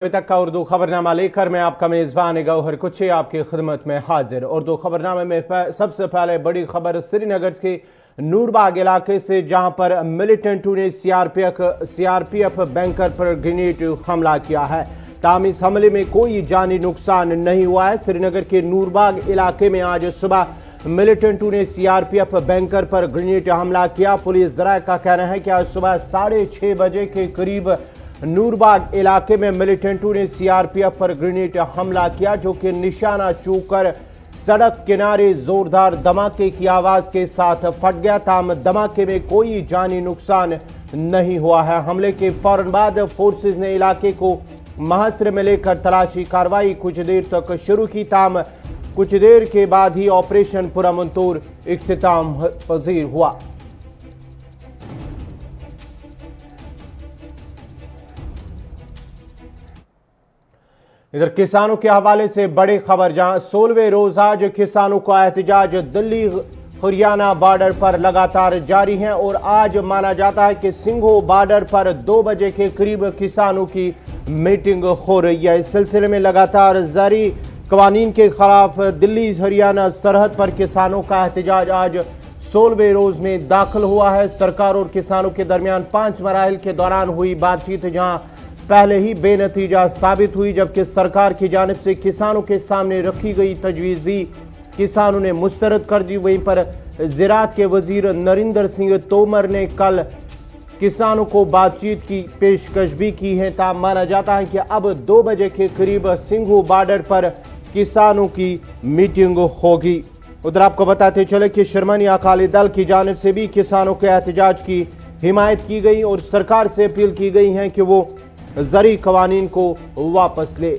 अभी तक का उर्दू खबरनामा लेकर मैं आपका मेज़बान गौहर कुछी आपकी खिदमत में हाजिर। उर्दू खबरनामे में सबसे पहले बड़ी खबर श्रीनगर के नूरबाग इलाके से, जहां पर मिलिटेंटों ने सीआरपीएफ बैंकर पर ग्रेनेड हमला किया है। ताहम इस हमले में कोई जानी नुकसान नहीं हुआ है। श्रीनगर के नूरबाग इलाके में आज सुबह मिलिटेंटों ने सीआरपीएफ बैंकर पर ग्रेनेड हमला किया। पुलिस ज़राए का कहना है कि आज सुबह 6:30 बजे के करीब नूरबाग इलाके में मिलिटेंटों ने सीआरपीएफ पर ग्रेनेड हमला किया, जो कि निशाना चूककर सड़क किनारे जोरदार धमाके की आवाज के साथ फट गया। ताहम धमाके में कोई जानी नुकसान नहीं हुआ है। हमले के फौरन बाद फोर्सेज ने इलाके को महास्त्र में लेकर तलाशी कार्रवाई कुछ देर तक शुरू की। ताहम कुछ देर के बाद ही ऑपरेशन पुरअमन इख्तिताम पजीर हुआ। इधर किसानों के हवाले से बड़ी खबर, जहां 16वें रोज आज किसानों का एहतजाज दिल्ली हरियाणा बॉर्डर पर लगातार जारी है और आज माना जाता है कि सिंघो बॉर्डर पर 2 बजे के करीब किसानों की मीटिंग हो रही है। इस सिलसिले में लगातार जारी कवानीन के खिलाफ दिल्ली हरियाणा सरहद पर किसानों का एहतजाज आज 16वें रोज में दाखिल हुआ है। सरकार और किसानों के दरमियान 5 मराहिल के दौरान हुई बातचीत जहां पहले ही बेनतीजा साबित हुई, जबकि सरकार की जानिब से किसानों के सामने रखी गई तजवीज़ भी किसानों ने मुस्तरद कर दी। वहीं पर ज़राअत के वजीर नरेंद्र सिंह तोमर ने कल किसानों को बातचीत की पेशकश भी की है। ताहम माना जाता है कि अब 2 बजे के करीब सिंघू बॉर्डर पर किसानों की मीटिंग होगी। उधर आपको बताते चले कि शिरोमणी अकाली दल की जानिब से भी किसानों के एहतजाज की हिमायत की गई और सरकार से अपील की गई है कि वो ज़री कवानीन को वापस ले।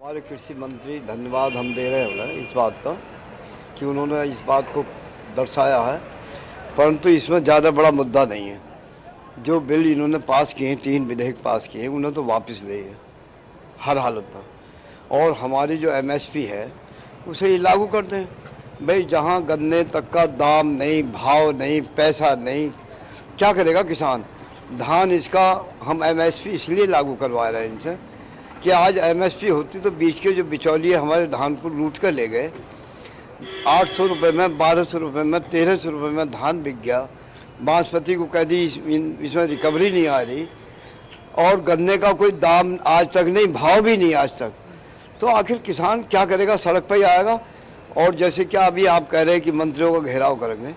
हमारे कृषि मंत्री धन्यवाद हम दे रहे हैं इस बात का कि उन्होंने इस बात को दर्शाया है, परंतु इसमें ज़्यादा बड़ा मुद्दा नहीं है। जो बिल इन्होंने पास किए हैं, 3 विधेयक पास किए हैं, उन्हें तो वापस ले हर हालत में। और हमारी जो एमएसपी है उसे ये लागू कर दें। भाई जहाँ गन्ने तक का दाम नहीं, भाव नहीं, पैसा नहीं, क्या करेगा किसान? धान इसका हम एमएसपी इसलिए लागू करवा रहे हैं इनसे कि आज एमएसपी होती तो बीच के जो बिचौलिए हमारे धान को लूट कर ले गए, 800 रुपये में, 1200 रुपये में, 1300 रुपये में धान बिक गया। बासमती को कह दी इसमें रिकवरी नहीं आ रही और गन्ने का कोई दाम आज तक नहीं, भाव भी नहीं आज तक। तो आखिर किसान क्या करेगा? सड़क पर ही आएगा। और जैसे क्या अभी आप कह रहे हैं कि मंत्रियों का घेराव करेंगे,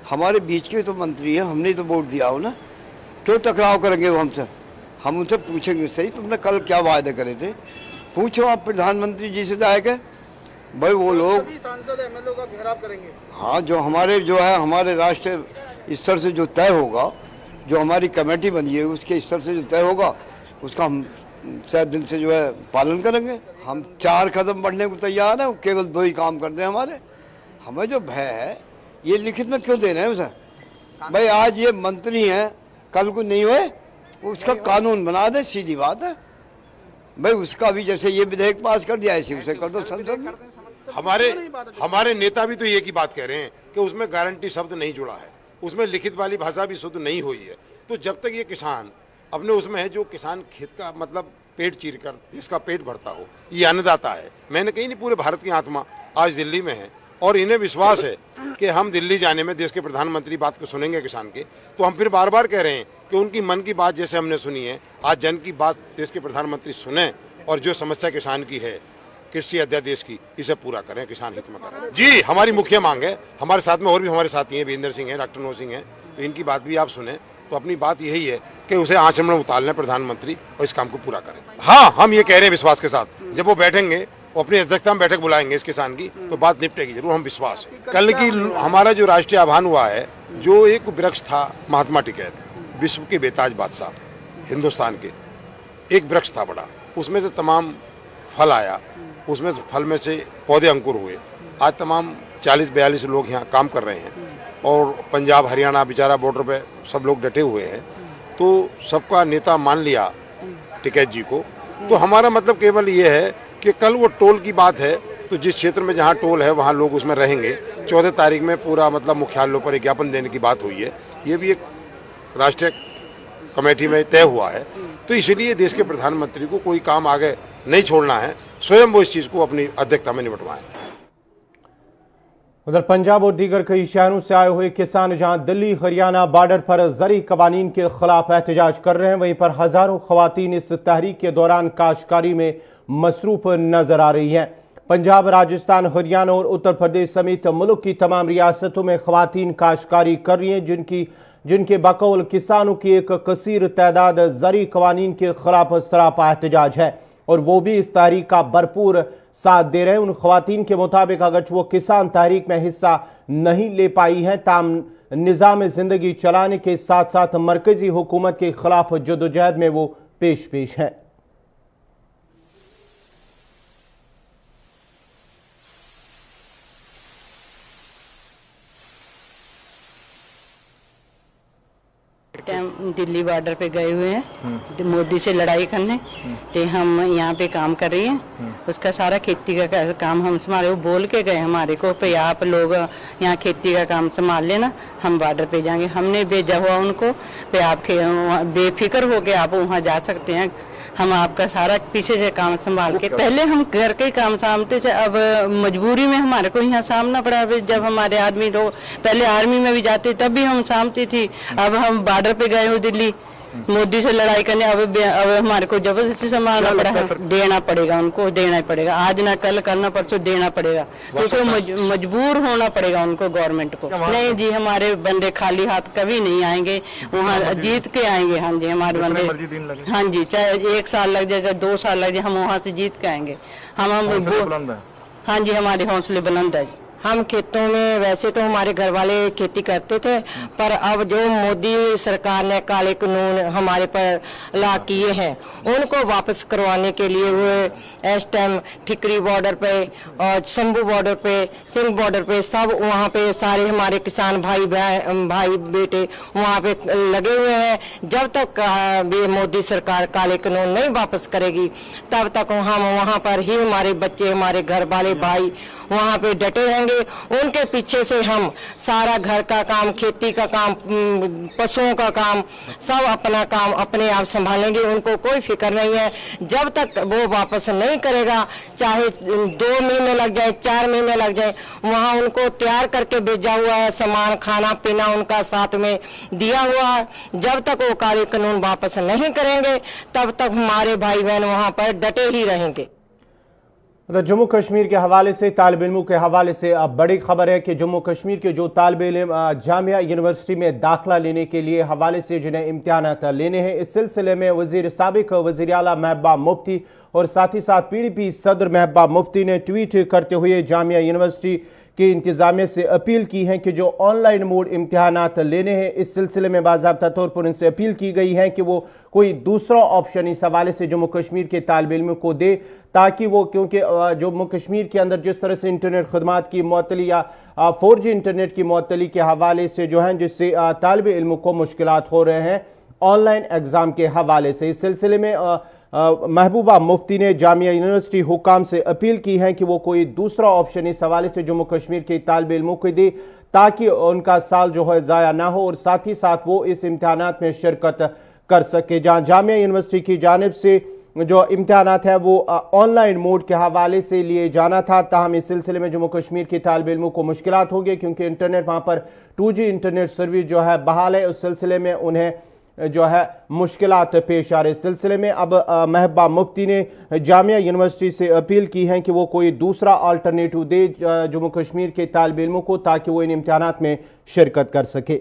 हमारे बीच के तो मंत्री हैं, हमने तो वोट दिया हो ना, क्यों टकराव करेंगे वो हमसे? हम उनसे पूछेंगे, सही तुमने कल क्या वायदे करे थे? पूछो आप प्रधानमंत्री जी से जाएगा, भाई वो लोग सांसद एमएलए का घेराव करेंगे। हाँ, जो है हमारे राष्ट्रीय स्तर से जो तय होगा, जो हमारी कमेटी बनी है उसके स्तर से जो तय होगा, उसका हम शायद दिल से जो है पालन करेंगे। हम 4 कदम बढ़ने को तैयार हैं, केवल 2 ही काम करते हैं हमारे। हमें जो भय है ये लिखित में क्यों दे रहे हैं उसे? भाई आज ये मंत्री हैं, कल को नहीं हुए उसका कानून बना दे, सीधी बात है। भाई उसका भी जैसे ये विधेयक पास कर दिया ऐसे उसे कर दो संसद में। हमारे नेता भी तो ये की बात कह रहे हैं कि उसमें गारंटी शब्द नहीं जुड़ा है, उसमें लिखित वाली भाषा भी शुद्ध नहीं हुई है। तो जब तक ये किसान अपने उसमें है, जो किसान खेत का मतलब पेट चीर कर देश का पेट भरता हो, ये अन्नदाता है। मैंने कही नहीं, पूरे भारत की आत्मा आज दिल्ली में है और इन्हें विश्वास है कि हम दिल्ली जाने में देश के प्रधानमंत्री बात को सुनेंगे किसान के। तो हम फिर बार बार कह रहे हैं कि उनकी मन की बात जैसे हमने सुनी है, आज जन की बात देश के प्रधानमंत्री सुने और जो समस्या किसान की है, कृषि अध्यादेश की, इसे पूरा करें, किसान हित में करें। जी, हमारी मुख्य मांग है। हमारे साथ में और भी हमारे साथी हैं, वीरेंद्र सिंह हैं, डॉक्टर मनोज सिंह हैं, तो इनकी बात भी आप सुने। तो अपनी बात यही है कि उसे आचरण में उतार लें प्रधानमंत्री और इस काम को पूरा करें। हाँ, हम ये कह रहे हैं विश्वास के साथ, जब वो बैठेंगे, वो अपनी अध्यक्षता में बैठक बुलाएंगे इस किसान की, तो बात निपटेगी जरूर, हम विश्वास है। कल की हमारा जो राष्ट्रीय आह्वान हुआ है, जो एक वृक्ष था महात्मा टिकैत, विश्व के बेताज बादशाह हिंदुस्तान के, एक वृक्ष था बड़ा, उसमें से तमाम फल आया, उसमें फल में से पौधे अंकुर हुए। आज तमाम 40-42 लोग यहाँ काम कर रहे हैं और पंजाब हरियाणा बेचारा बॉर्डर पे सब लोग डटे हुए हैं। तो सबका नेता मान लिया टिकैत जी को। तो हमारा मतलब केवल ये है कि कल वो टोल की बात है तो जिस क्षेत्र में जहाँ टोल है वहाँ लोग उसमें रहेंगे। 14 तारीख में पूरा मतलब मुख्यालयों पर एक ज्ञापन देने की बात हुई है। ये भी एक राष्ट्रीय कमेटी में तय हुआ है। तो इसलिए देश के प्रधानमंत्री को कोई काम आगे नहीं छोड़ना है, स्वयं वो इस चीज़ को अपनी अध्यक्षता में निपटवाएं। उधर पंजाब और दीगर कई शहरों से आए हुए किसान जहां दिल्ली हरियाणा बॉर्डर पर ज़री कवानीन के खिलाफ एहतजाज कर रहे हैं, वहीं पर हजारों खवातीन इस तहरीक के दौरान काश्तकारी में मसरूफ नजर आ रही हैं। पंजाब, राजस्थान, हरियाणा और उत्तर प्रदेश समेत मुल्क की तमाम रियासतों में खवातीन काश्तकारी कर रही हैं, जिनके बकौल किसानों की एक कसीर तादाद ज़री कवानीन के खिलाफ सरापा एहतजाज है और वो भी इस तहरीक का भरपूर साथ दे रहे हैं। उन खवातीन के मुताबिक अगर वो किसान तहरीक में हिस्सा नहीं ले पाई हैं, ताम निज़ाम जिंदगी चलाने के साथ साथ मरकजी हुकूमत के खिलाफ जदोजहद में वो पेश हैं। टाइम दिल्ली बॉर्डर पे गए हुए हैं तो मोदी से लड़ाई करने, तो हम यहाँ पे काम कर रही हैं। उसका सारा खेती का काम हम संभाले। वो बोल के गए हमारे को पे आप लोग यहाँ खेती का काम संभाल लेना, हम बॉर्डर पे जाएंगे। हमने भेजा हुआ उनको पे आप बेफिक्र होके आप वहाँ जा सकते हैं, हम आपका सारा पीछे से काम संभाल के। पहले हम घर के काम सामते थे, अब मजबूरी में हमारे को यहाँ सामना पड़ा। जब हमारे आदमी लोग पहले आर्मी में भी जाते तब भी हम सामती थी, अब हम बॉर्डर पे गए हो दिल्ली मोदी से लड़ाई करने, अब हमारे को जबरदस्ती संभालना पड़ा है। देना पड़ेगा उनको, देना ही पड़ेगा, आज ना कल करना परसों देना पड़ेगा, तो मजबूर होना पड़ेगा उनको, गवर्नमेंट को। नहीं जी, हमारे बंदे खाली हाथ कभी नहीं आएंगे, वहाँ जीत के आएंगे। हाँ जी, हमारे बंदे, हाँ जी, चाहे 1 साल लग जाए, चाहे 2 साल लग जाए, हम वहाँ से जीत के आएंगे। हाँ जी, हमारे हौसले बुलंद है। हम खेतों में वैसे तो हमारे घर वाले खेती करते थे, पर अब जो मोदी सरकार ने काले कानून हमारे पर ला किए हैं, उनको वापस करवाने के लिए वो इस टाइम ठिकरी बॉर्डर पे और शंभू बॉर्डर पे, सिंह बॉर्डर पे, सब वहाँ पे सारे हमारे किसान भाई बेटे वहाँ पे लगे हुए हैं। जब तक मोदी सरकार काले कानून नहीं वापस करेगी, तब तक हम वहाँ पर ही हमारे बच्चे, हमारे घर वाले भाई वहाँ पे डटे रहेंगे। उनके पीछे से हम सारा घर का काम, खेती का काम, पशुओं का काम, सब अपना काम अपने आप संभालेंगे। उनको कोई फिक्र नहीं है। जब तक वो वापस नहीं करेगा, चाहे 2 महीने लग जाए, 4 महीने लग जाए, वहाँ उनको तैयार करके भेजा हुआ है सामान, खाना पीना उनका साथ में दिया हुआ है। जब तक वो काले कानून वापस नहीं करेंगे, तब तक हमारे भाई बहन वहाँ पर डटे ही रहेंगे। जम्मू कश्मीर के हवाले से, तालिब इल्मों के हवाले से अब बड़ी खबर है कि जम्मू कश्मीर के जो तालिब इल्म जामिया यूनिवर्सिटी में दाखिला लेने के लिए हवाले से जिन्हें इम्तिहानात लेने हैं, इस सिलसिले में साबिक वज़ीर आला महबूबा मुफ्ती और साथ ही साथ PDP सदर महबूबा मुफ्ती ने ट्वीट करते हुए जामिया यूनिवर्सिटी की इंतजामिया से अपील की है कि जो ऑनलाइन मोड इम्तिहानात लेने हैं, इस सिलसिले में बाज़ाब्ता तौर पर उनसे अपील की गई है कि वो कोई दूसरा ऑप्शन इस हवाले से जम्मू कश्मीर के तालिब इल्मों को दे, ताकि वो, क्योंकि जम्मू कश्मीर के अंदर जिस तरह से इंटरनेट खदमात की मुअत्तली या 4G इंटरनेट की मुअत्तली के हवाले से जो है, जिससे तालिब इल्मों को मुश्किलात हो रहे हैं ऑनलाइन एग्ज़ाम के हवाले से, इस सिलसिले में महबूबा मुफ्ती ने जामिया यूनिवर्सिटी हुकाम से अपील की है कि वो कोई दूसरा ऑप्शन इस हवाले से जम्मू कश्मीर के तालिब इल्मों को दे, ताकि उनका साल जो है ज़ाया ना हो और साथ ही साथ वो इस इम्तिहानात में शिरकत कर सके। जहाँ जामिया यूनिवर्सिटी की जानिब से जो इम्तिहानात है वो ऑनलाइन मोड के हवाले से लिए जाना था, ताहम इस सिलसिले में जम्मू कश्मीर के तालिब इल्मों को मुश्किलात होगी, क्योंकि इंटरनेट वहाँ पर 2G इंटरनेट सर्विस जो है बहाल है, उस सिलसिले में उन्हें जो है मुश्किलात पेश आ रहे। इस सिलसिले में अब महबूबा मुफ्ती ने जामिया यूनिवर्सिटी से अपील की है कि वो कोई दूसरा अल्टरनेटिव दे जम्मू कश्मीर के तालिब इल्मों को, ताकि वो इन इम्तिहानात में शिरकत कर सके।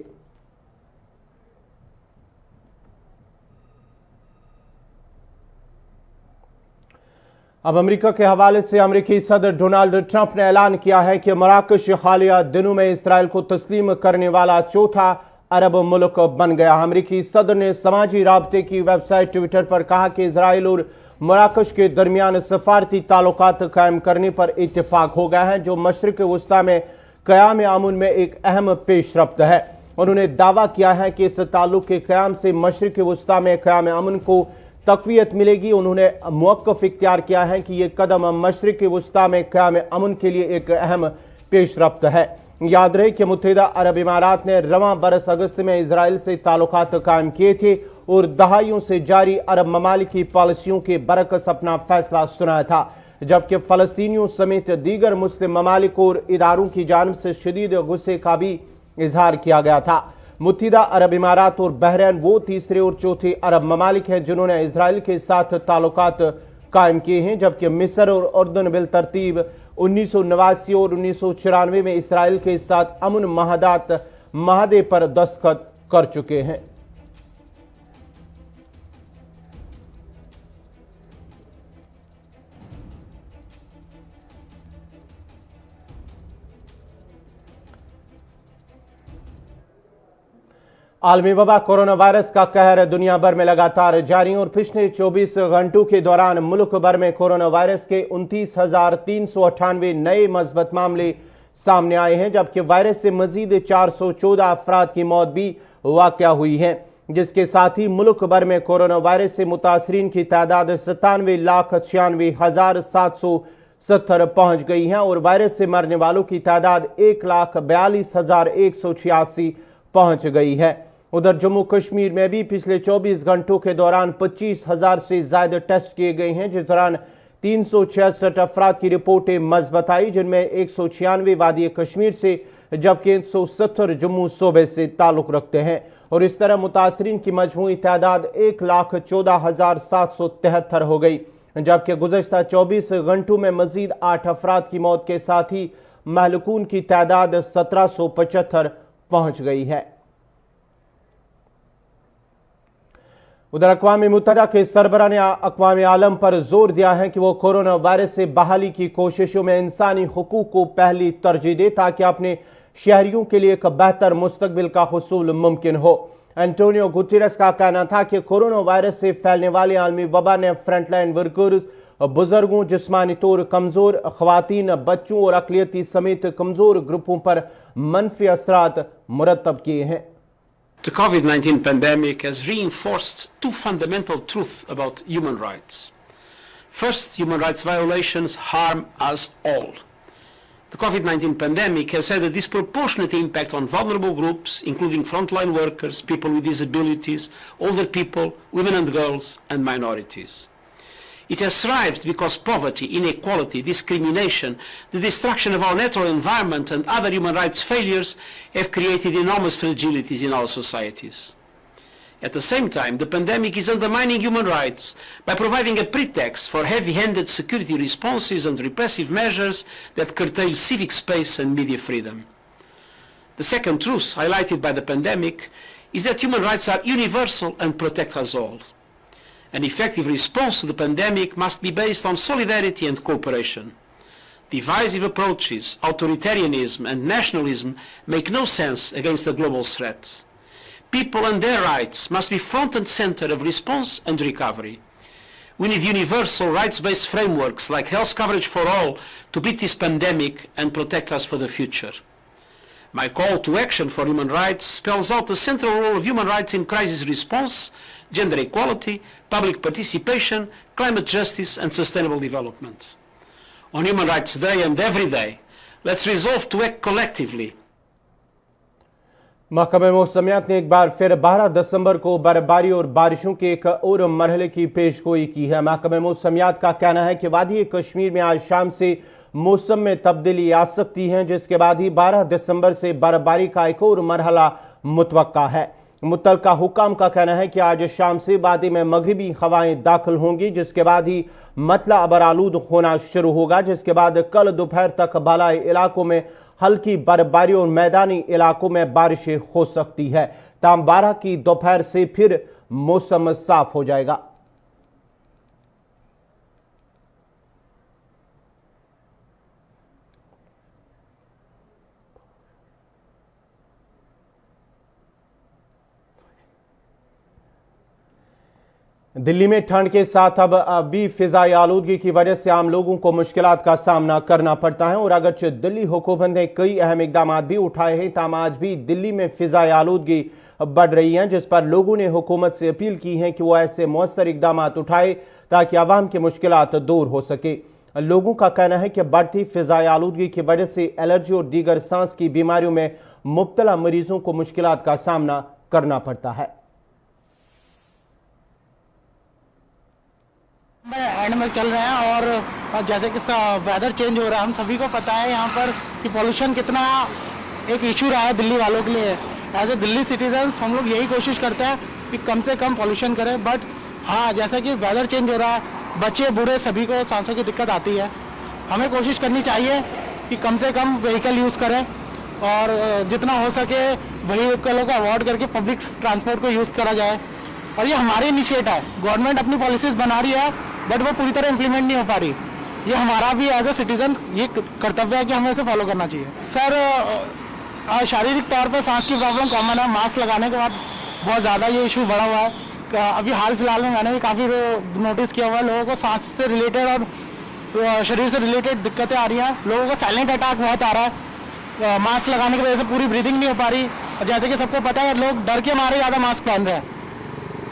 अब अमेरिका के हवाले से अमेरिकी सदर डोनाल्ड ट्रंप ने ऐलान किया है कि मराकश हालिया दिनों में इसराइल को तस्लीम करने वाला चौथा अरब मुल्क बन गया। अमेरिकी सदर ने समाजी राब्ते की वेबसाइट ट्विटर पर कहा कि इसराइल और मराकश के दरमियान सफारती ताल्लुकात कायम करने पर इत्तेफाक हो गया है, जो मशरिक वस्ता में क़याम अमन में एक अहम पेशरफ्त है। उन्होंने दावा किया है कि इस ताल्लुक के क़याम से मशरिक वस्ता में क़याम अमन को तक़वियत मिलेगी। उन्होंने मौक़िफ़ इख्तियार किया है कि यह कदम मशरिक़ वस्ता में क़याम अमन के लिए एक अहम पेशरफ्त है। याद रहे कि मुत्तहिदा अरब इमारात ने रवां बरस अगस्त में इसराइल से ताल्लुकात कायम किए थे और दहाइयों से जारी अरब ममालिक की पॉलिसियों के बरकस अपना फैसला सुनाया था, जबकि फ़लस्तीनियों समेत दीगर मुस्लिम ममालिक और इदारों की जानिब से शदीद गुस्से का भी इजहार किया गया था। मुत्तहिदा अरब इमारात और बहरीन वो तीसरे और चौथे अरब ममालिक हैं जिन्होंने इसराइल के साथ ताल्लुकात कायम किए हैं, जबकि मिस्र और उर्दन बिल तरतीब 1989 और 1994 में इसराइल के साथ अमन माहदे पर दस्तखत कर चुके हैं। आलमी वबा कोरोना वायरस का कहर दुनिया भर में लगातार जारी और पिछले 24 घंटों के दौरान मुल्क भर में कोरोना वायरस के 29,398 नए मस्बत मामले सामने आए हैं, जबकि वायरस से मजीद 414 अफराद की मौत भी वाक़या हुई है, जिसके साथ ही मुल्क भर में कोरोना वायरस से मुतासरीन की तादाद 97,96,770 पहुंच गई है और वायरस से मरने वालों की तादाद 1,42,186 पहुंच गई है। उधर जम्मू कश्मीर में भी पिछले 24 घंटों के दौरान 25,000 से ज्यादा टेस्ट किए गए हैं, जिस दौरान 366 अफराद की रिपोर्टें मस्बत आई, जिनमें 196 वादी कश्मीर से जबकि 170 जम्मू सूबे से ताल्लुक रखते हैं और इस तरह मुतासरीन की मजमूई तादाद 1,14,773 हो गई, जबकि गुज़श्ता 24 घंटों में मजीद 8 अफराद की मौत के साथ ही महलूकून की तादाद 1775 पहुंच गई है। उधर अक़वाम मुत्तहिदा के सरबराह ने अक़वाम आलम पर जोर दिया है कि वो कोरोना वायरस से बहाली की कोशिशों में इंसानी हुकूक को पहली तरजीह दे ताकि अपने शहरियों के लिए एक बेहतर मुस्तकबिल का हुसूल मुमकिन हो। एंटोनियो गुतेरेस का कहना था कि कोरोना वायरस से फैलने वाले आलमी वबा ने फ्रंटलाइन वर्कर्स, बुजुर्गों, जिस्मानी तौर कमजोर खवातीन, बच्चों और अक़लियती समेत कमजोर ग्रुपों पर मनफी असरात मुरतब किए हैं। The COVID-19 pandemic has reinforced two fundamental truths about human rights. First, human rights violations harm us all. The COVID-19 pandemic has had a disproportionate impact on vulnerable groups, including frontline workers, people with disabilities, older people, women and girls, and minorities. It has thrived because poverty, inequality, discrimination, the destruction of our natural environment and other human rights failures have created enormous fragilities in our societies. At the same time, the pandemic is undermining human rights by providing a pretext for heavy-handed security responses and repressive measures that curtail civic space and media freedom. The second truth highlighted by the pandemic is that human rights are universal and protect us all. An effective response to the pandemic must be based on solidarity and cooperation. Divisive approaches, authoritarianism and nationalism make no sense against a global threat. People and their rights must be front and center of response and recovery. We need universal rights-based frameworks like health coverage for all to beat this pandemic and protect us for the future. My call to action for human rights spells out the central role of human rights in crisis response, gender equality, public participation, climate justice and sustainable development. On Human Rights Day and every day, let's resolve to act collectively. महकमे मौसमियात ने एक बार फिर 12 दिसंबर को बर्फबारी और बारिशों के एक और मरहले की पेशगोई की है। महकमे मौसमियात का कहना है कि वादी कश्मीर में आज शाम से मौसम में तब्दीली आ सकती है, जिसके बाद ही 12 दिसंबर से बर्फबारी का एक और मरहला मुतवक्का है। मुतलका हुकाम का कहना है कि आज शाम से वादी में मगरिबी हवाएं दाखिल होंगी, जिसके बाद ही मतला अबरालूद होना शुरू होगा, जिसके बाद कल दोपहर तक बालाई इलाकों में हल्की बर्फबारी और मैदानी इलाकों में बारिशें हो सकती है। ताम 12 की दोपहर से फिर मौसम साफ हो जाएगा। दिल्ली में ठंड के साथ अब भी फिजाई आलूदगी की वजह से आम लोगों को मुश्किलात का सामना करना पड़ता है और अगरचे दिल्ली हुकूमत ने कई अहम इकदाम भी उठाए हैं, ताम आज भी दिल्ली में फिजाई आलूदगी बढ़ रही हैं, जिस पर लोगों ने हुकूमत से अपील की है कि वो ऐसे मौसर इकदाम उठाए ताकि आवाम की मुश्किलात दूर हो सके। लोगों का कहना है कि बढ़ती फिजाई आलूदगी की वजह से एलर्जी और दीगर सांस की बीमारियों में मुब्तला मरीजों को मुश्किलात का सामना करना पड़ता है। एंड में चल रहे हैं और जैसे कि वेदर चेंज हो रहा है, हम सभी को पता है यहाँ पर कि पोल्यूशन कितना एक इशू रहा है दिल्ली वालों के लिए। एज ए दिल्ली सिटीजन्स हम लोग यही कोशिश करते हैं कि कम से कम पोल्यूशन करें, बट हाँ जैसा कि वेदर चेंज हो रहा है, बच्चे बूढ़े सभी को सांसों की दिक्कत आती है। हमें कोशिश करनी चाहिए कि कम से कम व्हीकल यूज़ करें और जितना हो सके व्हीकलों को अवॉइड करके पब्लिक ट्रांसपोर्ट को यूज़ करा जाए। और ये हमारी इनिशिएट है, गवर्नमेंट अपनी पॉलिसीज़ बना रही है बट वो पूरी तरह इम्प्लीमेंट नहीं हो पा रही। ये हमारा भी एज ए सिटीजन ये कर्तव्य है कि हमें इसे फॉलो करना चाहिए। सर शारीरिक तौर पर सांस की प्रॉब्लम कॉमन है, मास्क लगाने के बाद बहुत ज़्यादा ये इशू बढ़ा हुआ है। अभी हाल फिलहाल में मैंने भी काफ़ी नोटिस किया हुआ है, लोगों को सांस से रिलेटेड और शरीर से रिलेटेड दिक्कतें आ रही हैं। लोगों को साइलेंट अटैक बहुत आ रहा है, मास्क लगाने की वजह से पूरी ब्रीदिंग नहीं हो पा रही। और जैसे कि सबको पता है लोग डर के मारे ज़्यादा मास्क पहन रहे हैं।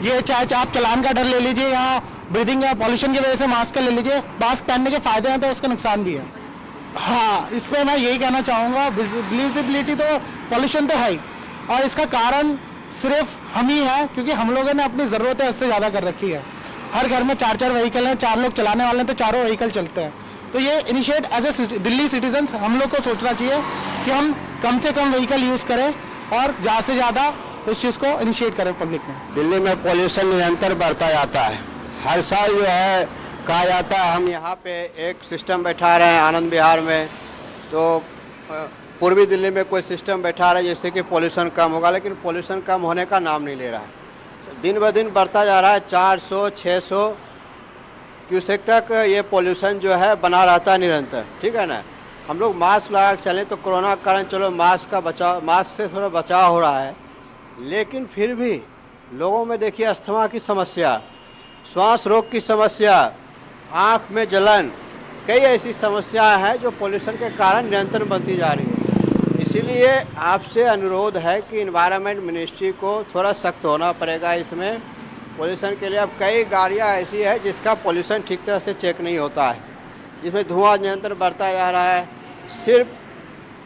ये चाहे आप चलान का डर ले लीजिए या ब्रीदिंग या पॉल्यूशन की वजह से मास्क का ले लीजिए, मास्क पहनने के फ़ायदे हैं तो उसके नुकसान भी है। हाँ, इस पर मैं यही कहना चाहूँगा, विजिबिलिटी तो पॉल्यूशन तो है ही और इसका कारण सिर्फ हम ही हैं क्योंकि हम लोगों ने अपनी ज़रूरतें इससे ज़्यादा कर रखी है। हर घर में 4-4 व्हीकल हैं, 4 लोग चलाने वाले हैं तो चारों व्हीकल चलते हैं। तो ये initiate as a Delhi citizens हम लोग को सोचना चाहिए कि हम कम से कम व्हीकल यूज़ करें और ज़्यादा से ज़्यादा उस चीज़ को इनिशिएट करें पब्लिक में। दिल्ली में पॉल्यूशन निरंतर बढ़ता जाता है। हर साल जो है कहा जाता है हम यहाँ पे एक सिस्टम बैठा रहे हैं आनंद विहार में, तो पूर्वी दिल्ली में कोई सिस्टम बैठा रहा है जिससे कि पॉल्यूशन कम होगा, लेकिन पॉल्यूशन कम होने का नाम नहीं ले रहा है। दिन ब दिन बढ़ता जा रहा है, 400-600 क्यूसेक तक ये पॉल्यूशन जो है बना रहता है निरंतर। ठीक है ना, हम लोग मास्क लगा के चलें तो कोरोना के कारण चलो मास्क से थोड़ा बचाव हो रहा है, लेकिन फिर भी लोगों में देखिए अस्थमा की समस्या, श्वास रोग की समस्या, आँख में जलन, कई ऐसी समस्याएं हैं जो पोल्यूशन के कारण निरंतर बनती जा रही है। इसीलिए आपसे अनुरोध है कि इन्वायरमेंट मिनिस्ट्री को थोड़ा सख्त होना पड़ेगा इसमें पोल्यूशन के लिए। अब कई गाड़ियां ऐसी है जिसका पोल्यूशन ठीक तरह से चेक नहीं होता है, जिसमें धुआं निरंतर बढ़ता जा रहा है। सिर्फ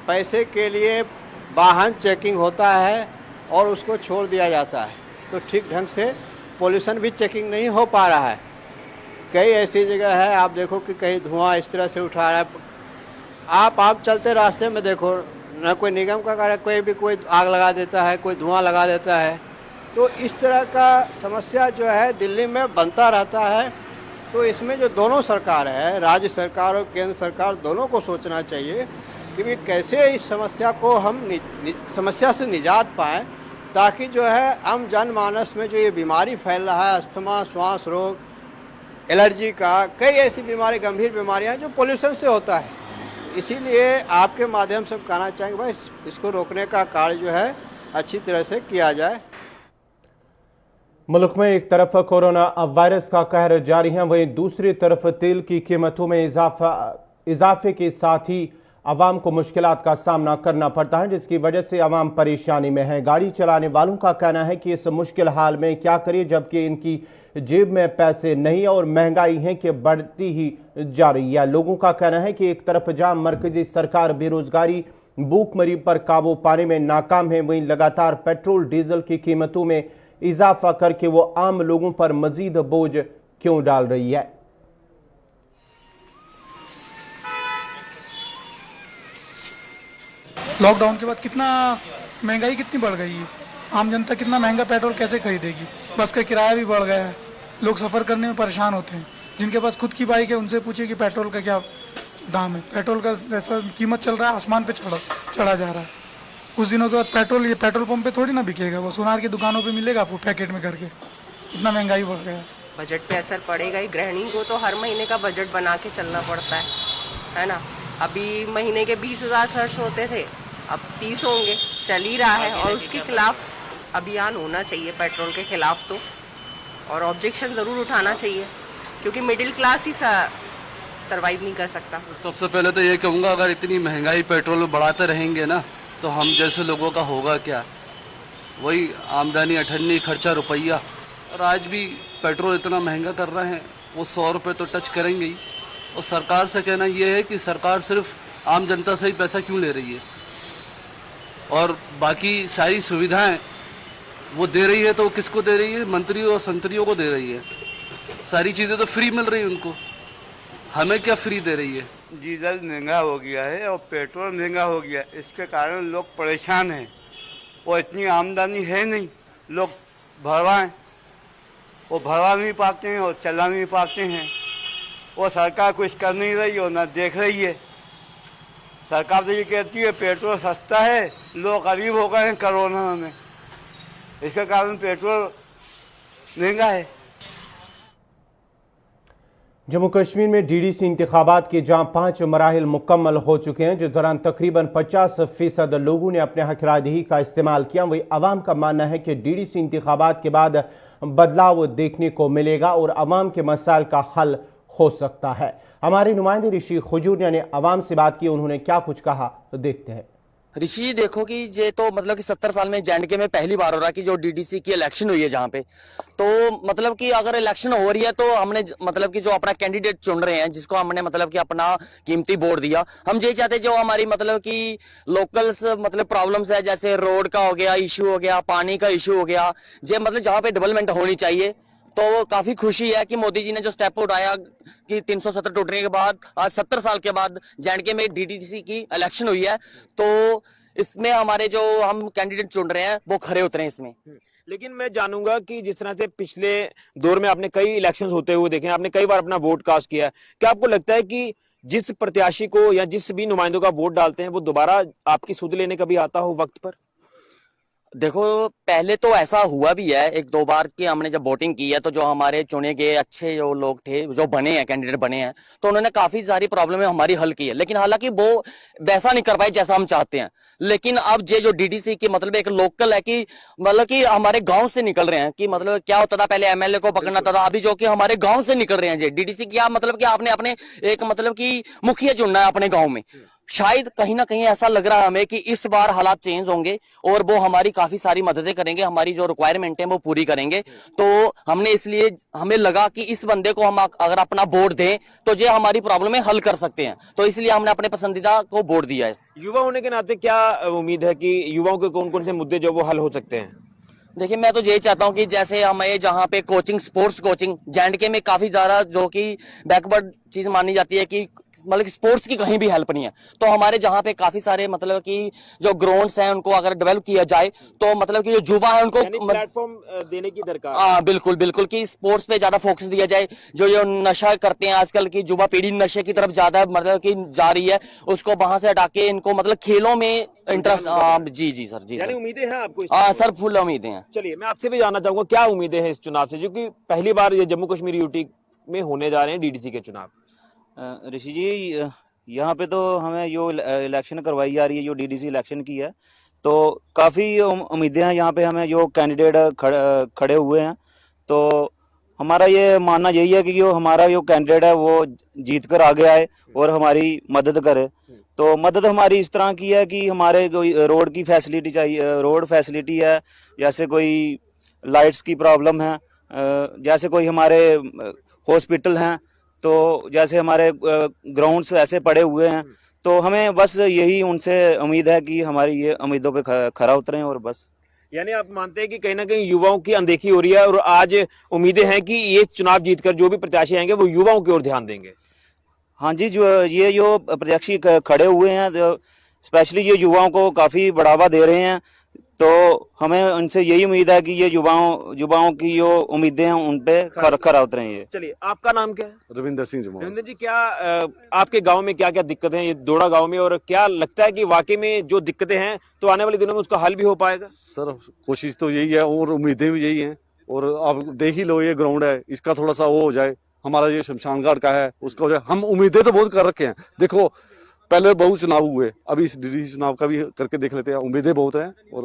पैसे के लिए वाहन चेकिंग होता है और उसको छोड़ दिया जाता है, तो ठीक ढंग से पोल्यूशन भी चेकिंग नहीं हो पा रहा है। कई ऐसी जगह है आप देखो कि कहीं धुआं इस तरह से उठा रहा है, आप चलते रास्ते में देखो ना कोई निगम का गाड़ी कोई आग लगा देता है, कोई धुआं लगा देता है। तो इस तरह का समस्या जो है दिल्ली में बनता रहता है। तो इसमें जो दोनों सरकार है, राज्य सरकार और केंद्र सरकार, दोनों को सोचना चाहिए कि कैसे इस समस्या को हम समस्या से निजात पाएँ, ताकि जो है आम जनमानस में जो ये बीमारी फैल रहा है, अस्थमा, श्वास रोग, एलर्जी का, कई ऐसी बीमारी, गंभीर बीमारियां जो पोल्यूशन से होता है। इसीलिए आपके माध्यम से कहना चाहेंगे भाई इसको रोकने का कार्य जो है अच्छी तरह से किया जाए। मुल्क में एक तरफ कोरोना वायरस का कहर जारी है, वहीं दूसरी तरफ तेल की कीमतों में इजाफे के साथ ही आवाम को मुश्किलात का सामना करना पड़ता है, जिसकी वजह से आवाम परेशानी में है। गाड़ी चलाने वालों का कहना है कि इस मुश्किल हाल में क्या करें, जबकि इनकी जेब में पैसे नहीं और महंगाई है कि बढ़ती ही जा रही है। लोगों का कहना है कि एक तरफ जहां मरकजी सरकार बेरोजगारी, भूखमरी पर काबू पाने में नाकाम है, वहीं लगातार पेट्रोल डीजल की कीमतों में इजाफा करके वो आम लोगों पर मजीद बोझ क्यों डाल रही है। लॉकडाउन के बाद कितना महंगाई कितनी बढ़ गई है, आम जनता कितना महंगा पेट्रोल कैसे खरीदेगी। बस का किराया भी बढ़ गया है, लोग सफ़र करने में परेशान होते हैं। जिनके पास खुद की बाइक है उनसे पूछिए कि पेट्रोल का क्या दाम है। पेट्रोल का जैसा कीमत चल रहा है आसमान पे चढ़ा जा रहा है। कुछ दिनों के बाद ये पेट्रोल पंप पे थोड़ी ना बिकेगा, वो सोनार की दुकानों पे मिलेगा आपको पैकेट में करके। इतना महंगाई बढ़ गया है। बजट पे असर पड़ेगा ही। गृहिणी को तो हर महीने का बजट बना के चलना पड़ता है ना। अभी महीने के 20,000 खर्च होते थे, अब 30 होंगे, चल ही रहा है। और उसके खिलाफ अभियान होना चाहिए, पेट्रोल के खिलाफ तो, और ऑब्जेक्शन ज़रूर उठाना चाहिए, क्योंकि मिडिल क्लास ही सर्वाइव नहीं कर सकता। सबसे पहले तो ये कहूँगा, अगर इतनी महंगाई पेट्रोल में बढ़ाते रहेंगे ना, तो हम जैसे लोगों का होगा क्या। वही आमदनी अठन्नी, खर्चा रुपया। और आज भी पेट्रोल इतना महंगा कर रहे हैं, वो 100 रुपये तो टच करेंगे ही। और सरकार से कहना ये है कि सरकार सिर्फ आम जनता से ही पैसा क्यों ले रही है, और बाकी सारी सुविधाएं वो दे रही है तो वो किसको दे रही है? मंत्रियों और संतरियों को दे रही है। सारी चीज़ें तो फ्री मिल रही है उनको, हमें क्या फ्री दे रही है? डीजल महंगा हो गया है और पेट्रोल महंगा हो गया है, इसके कारण लोग परेशान हैं और इतनी आमदनी है नहीं, लोग भरवाएं वो भरवा नहीं पाते हैं और चला नहीं पाते हैं। और सरकार कुछ कर नहीं रही और ना देख रही है। सरकार तो ये कहती है पेट्रोल सस्ता है, लोग गरीब हो गए हैं कोरोना में, इसके कारण पेट्रोल महंगा है। जम्मू कश्मीर में डीडीसी इंतखाबात के जहां 5 मराहिल मुकम्मल हो चुके हैं, जिस दौरान तकरीबन 50% लोगों ने अपने हकरादही का इस्तेमाल किया, वही अवाम का मानना है कि डीडीसी इंतखाबात के बाद बदलाव देखने को मिलेगा और अवाम के मसाइल का हल हो सकता है। हमारे नुमाइंदे ऋषि खजूरिया ने अवाम से बात की, उन्होंने क्या कुछ कहा तो देखते हैं। ऋषि जी देखो कि ये तो मतलब कि 70 साल में JNK में पहली बार हो रहा है कि जो DDC की इलेक्शन हुई है जहाँ पे, तो मतलब कि अगर इलेक्शन हो रही है तो हमने मतलब कि जो अपना कैंडिडेट चुन रहे हैं, जिसको हमने मतलब कि अपना कीमती वोट दिया, हम यही चाहते हैं जो हमारी मतलब कि लोकल्स मतलब प्रॉब्लम्स है, जैसे रोड का हो गया इशू हो गया, पानी का इशू हो गया, जो मतलब जहाँ पे डेवलपमेंट होनी चाहिए, तो काफी खुशी है कि मोदी जी ने जो स्टेप उठाया कि 370 टूटने के बाद आज 70 साल के बाद JNK में DDC की इलेक्शन हुई है, तो इसमें हमारे जो हम कैंडिडेट चुन रहे हैं वो खरे उतरे इसमें। लेकिन मैं जानूंगा कि जिस तरह से पिछले दौर में आपने कई इलेक्शंस होते हुए देखे, आपने कई बार अपना वोट कास्ट किया है, क्या आपको लगता है कि जिस प्रत्याशी को या जिस भी नुमाइंदों का वोट डालते हैं वो दोबारा आपकी सुध लेने कभी आता हो वक्त पर? देखो पहले तो ऐसा हुआ भी है 1-2 बार कि हमने जब वोटिंग की है तो जो हमारे चुने गए अच्छे जो लोग थे, जो बने हैं कैंडिडेट बने हैं, तो उन्होंने काफी सारी प्रॉब्लमें हमारी हल की है, लेकिन हालांकि वो वैसा नहीं कर पाए जैसा हम चाहते हैं। लेकिन अब ये जो DDC की मतलब एक लोकल है कि मतलब कि हमारे गांव से निकल रहे हैं, कि मतलब क्या होता था पहले MLA को पकड़ना था, अभी जो कि हमारे गाँव से निकल रहे हैं। ये DDC क्या मतलब कि आपने अपने एक मतलब की मुखिया चुनना है अपने गाँव में। शायद कहीं ना कहीं ऐसा लग रहा है हमें कि इस बार हालात चेंज होंगे और वो हमारी काफी सारी मददें करेंगे, हमारी जो रिक्वायरमेंट है वो पूरी करेंगे। तो हमने इसलिए हमें लगा कि इस बंदे को हम अगर अपना वोट दें तो ये हमारी प्रॉब्लम हल कर सकते हैं, तो इसलिए हमने अपने पसंदीदा को वोट दिया है। युवा होने के नाते क्या उम्मीद है कि युवाओं के कौन कौन से मुद्दे जो वो हल हो सकते हैं? देखिए मैं तो यही चाहता हूँ कि जैसे हमें जहाँ पे कोचिंग, स्पोर्ट्स कोचिंग JNK में काफी ज्यादा जो कि बैकवर्ड चीज मानी जाती है कि मतलब स्पोर्ट्स की कहीं भी हेल्प नहीं है, तो हमारे जहाँ पे काफी सारे मतलब कि जो ग्राउंड्स हैं उनको अगर डेवलप किया जाए तो मतलब कि जो युवा है उनको प्लेटफॉर्म देने की दरकार। हाँ बिल्कुल बिल्कुल, कि स्पोर्ट्स पे ज्यादा फोकस दिया जाए। जो नशा करते हैं आजकल की युवा पीढ़ी नशे की तरफ ज्यादा मतलब कि जा रही है, उसको वहां से हटा के इनको मतलब खेलों में इंटरेस्ट। जी जी सर, जी यानी उम्मीदें हैं आपको? हाँ सर, फुल उम्मीदें हैं। चलिए मैं आपसे भी जानना चाहूंगा क्या उम्मीदें हैं इस चुनाव से, जो कि पहली बार ये जम्मू कश्मीर यूटी में होने जा रहे हैं DDC के चुनाव। ऋषि जी यहाँ पे तो हमें जो इलेक्शन करवाई जा रही है, जो DDC इलेक्शन की है, तो काफ़ी उम्मीदें हैं यहाँ पे हमें। जो कैंडिडेट खड़े हुए हैं, तो हमारा ये मानना यही है कि जो हमारा जो कैंडिडेट है वो जीत कर आगे आए और हमारी मदद करे। तो मदद हमारी इस तरह की है कि हमारे कोई रोड की फैसिलिटी चाहिए, रोड फैसिलिटी है, जैसे कोई लाइट्स की प्रॉब्लम है, जैसे कोई हमारे हॉस्पिटल हैं, तो जैसे हमारे ग्राउंड्स ऐसे पड़े हुए हैं, तो हमें बस यही उनसे उम्मीद है कि हमारी ये उम्मीदों पे खरा उतरें और बस। यानी आप मानते हैं कि कहीं ना कहीं युवाओं की अनदेखी हो रही है और आज उम्मीदें हैं कि ये चुनाव जीतकर जो भी प्रत्याशी आएंगे वो युवाओं की ओर ध्यान देंगे? हाँ जी, जो प्रत्याशी खड़े हुए हैं, स्पेशली ये युवाओं को काफ़ी बढ़ावा दे रहे हैं, तो हमें उनसे यही उम्मीद है कि ये युवाओं की जो उम्मीदें हैं उन पे खरा उतरेंगे। चलिए आप नाम क्या है? रविंदर सिंह। रविंदर जी, क्या आपके गांव में क्या क्या दिक्कतें हैं ये दोड़ा गांव में, और क्या लगता है कि वाकई में जो दिक्कतें हैं तो आने वाले दिनों में उसका हल भी हो पाएगा? सर कोशिश तो यही है और उम्मीदें भी यही हैं, और आप देख ही लो ये ग्राउंड है, इसका थोड़ा सा वो हो जाए, हमारा ये शमशान घाट का है उसका हो जाए। हम उम्मीदें तो बहुत कर रखे हैं, देखो पहले बहुत चुनाव हुए, अभी इस DDC चुनाव का भी करके देख लेते हैं। उम्मीदें बहुत हैं और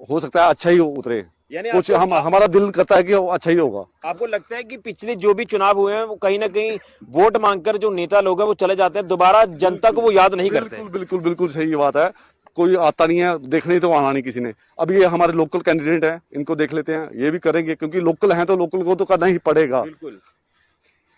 हो सकता है अच्छा ही उतरे, कुछ हमारा दिल करता है कि अच्छा ही होगा। आपको लगता है कि पिछले जो भी चुनाव हुए हैं वो कहीं ना कहीं वोट मांगकर जो नेता लोग हैं वो चले जाते हैं, दोबारा जनता को वो याद नहीं करते? बिल्कुल बिल्कुल बिल्कुल सही बात है। कोई आता नहीं है, देखने तो आना नहीं किसी ने। अब ये हमारे लोकल कैंडिडेट हैं, इनको देख लेते हैं, ये भी करेंगे क्योंकि लोकल हैं तो लोकल को तो करना ही पड़ेगा। बिल्कुल।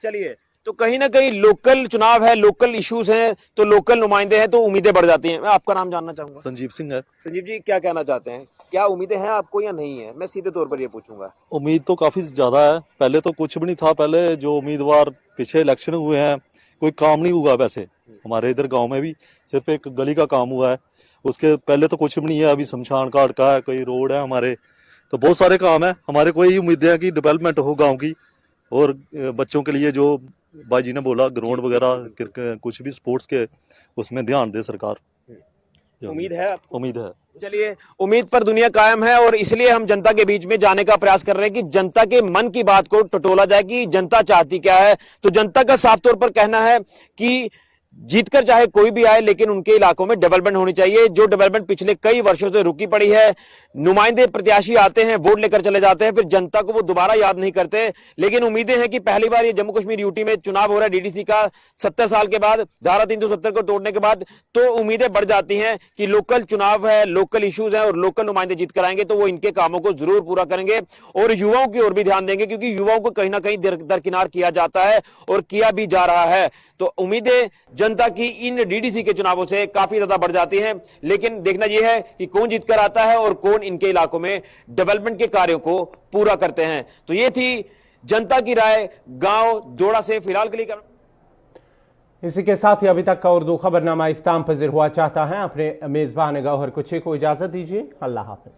चलिए, तो कहीं ना कहीं लोकल चुनाव है, लोकल इश्यूज हैं, तो लोकल नुमाइंदे हैं तो उम्मीदें बढ़ जाती हैं। मैं आपका नाम जानना चाहूंगा। संजीव सिंह है। संजीव जी, क्या कहना चाहते हैं? क्या उम्मीदें हैं आपको या नहीं है? मैं सीधे तौर पर ये पूछूंगा। उम्मीद तो काफी ज्यादा है। पहले तो कुछ भी नहीं था। पहले जो उम्मीदवार पीछे इलेक्शन हुए हैं, कोई काम नहीं हुआ। वैसे हमारे इधर गांव में भी सिर्फ एक गली का काम हुआ है, उसके पहले तो कुछ भी नहीं है। अभी शमशान घाट का है, कोई रोड है हमारे, तो बहुत सारे काम है हमारे। कोई उम्मीदें हैं कि डेवलपमेंट हो गाँव की, और बच्चों के लिए जो भाई जी ने बोला ग्राउंड वगैरह कुछ भी स्पोर्ट्स के, उसमें ध्यान दे सरकार। उम्मीद है आपको? उम्मीद है। चलिए, उम्मीद पर दुनिया कायम है, और इसलिए हम जनता के बीच में जाने का प्रयास कर रहे हैं कि जनता के मन की बात को टटोला जाए कि जनता चाहती क्या है। तो जनता का साफ तौर पर कहना है कि जीतकर चाहे कोई भी आए, लेकिन उनके इलाकों में डेवलपमेंट होनी चाहिए, जो डेवलपमेंट पिछले कई वर्षों से रुकी पड़ी है। नुमाइंदे प्रत्याशी आते हैं, वोट लेकर चले जाते हैं, फिर जनता को वो दोबारा याद नहीं करते। लेकिन उम्मीदें हैं कि पहली बार ये जम्मू कश्मीर यूटी में चुनाव हो रहा है डीडीसी का, 70 साल के बाद, धारा 370 को तोड़ने के बाद, तो उम्मीदें बढ़ जाती हैं कि लोकल चुनाव है, लोकल इश्यूज है, और लोकल नुमाइंदे जीत कर आएंगे तो वो इनके कामों को जरूर पूरा करेंगे और युवाओं की ओर भी ध्यान देंगे, क्योंकि युवाओं को कहीं ना कहीं दरकिनार किया जाता है और किया भी जा रहा है। तो उम्मीदें जनता की इन डीडीसी के चुनावों से काफी ज्यादा बढ़ जाती हैं। लेकिन देखना यह है कि कौन जीतकर आता है और कौन इनके इलाकों में डेवलपमेंट के कार्यों को पूरा करते हैं। तो ये थी जनता की राय गांव जोड़ा से फिलहाल के लिए। इसी के साथ ही अभी तक का उर्दू खबरनामा इख्तिताम पज़ीर हुआ। चाहता है अपने मेजबान गौहर कुछे को इजाजत दीजिए। अल्लाह हाफिज।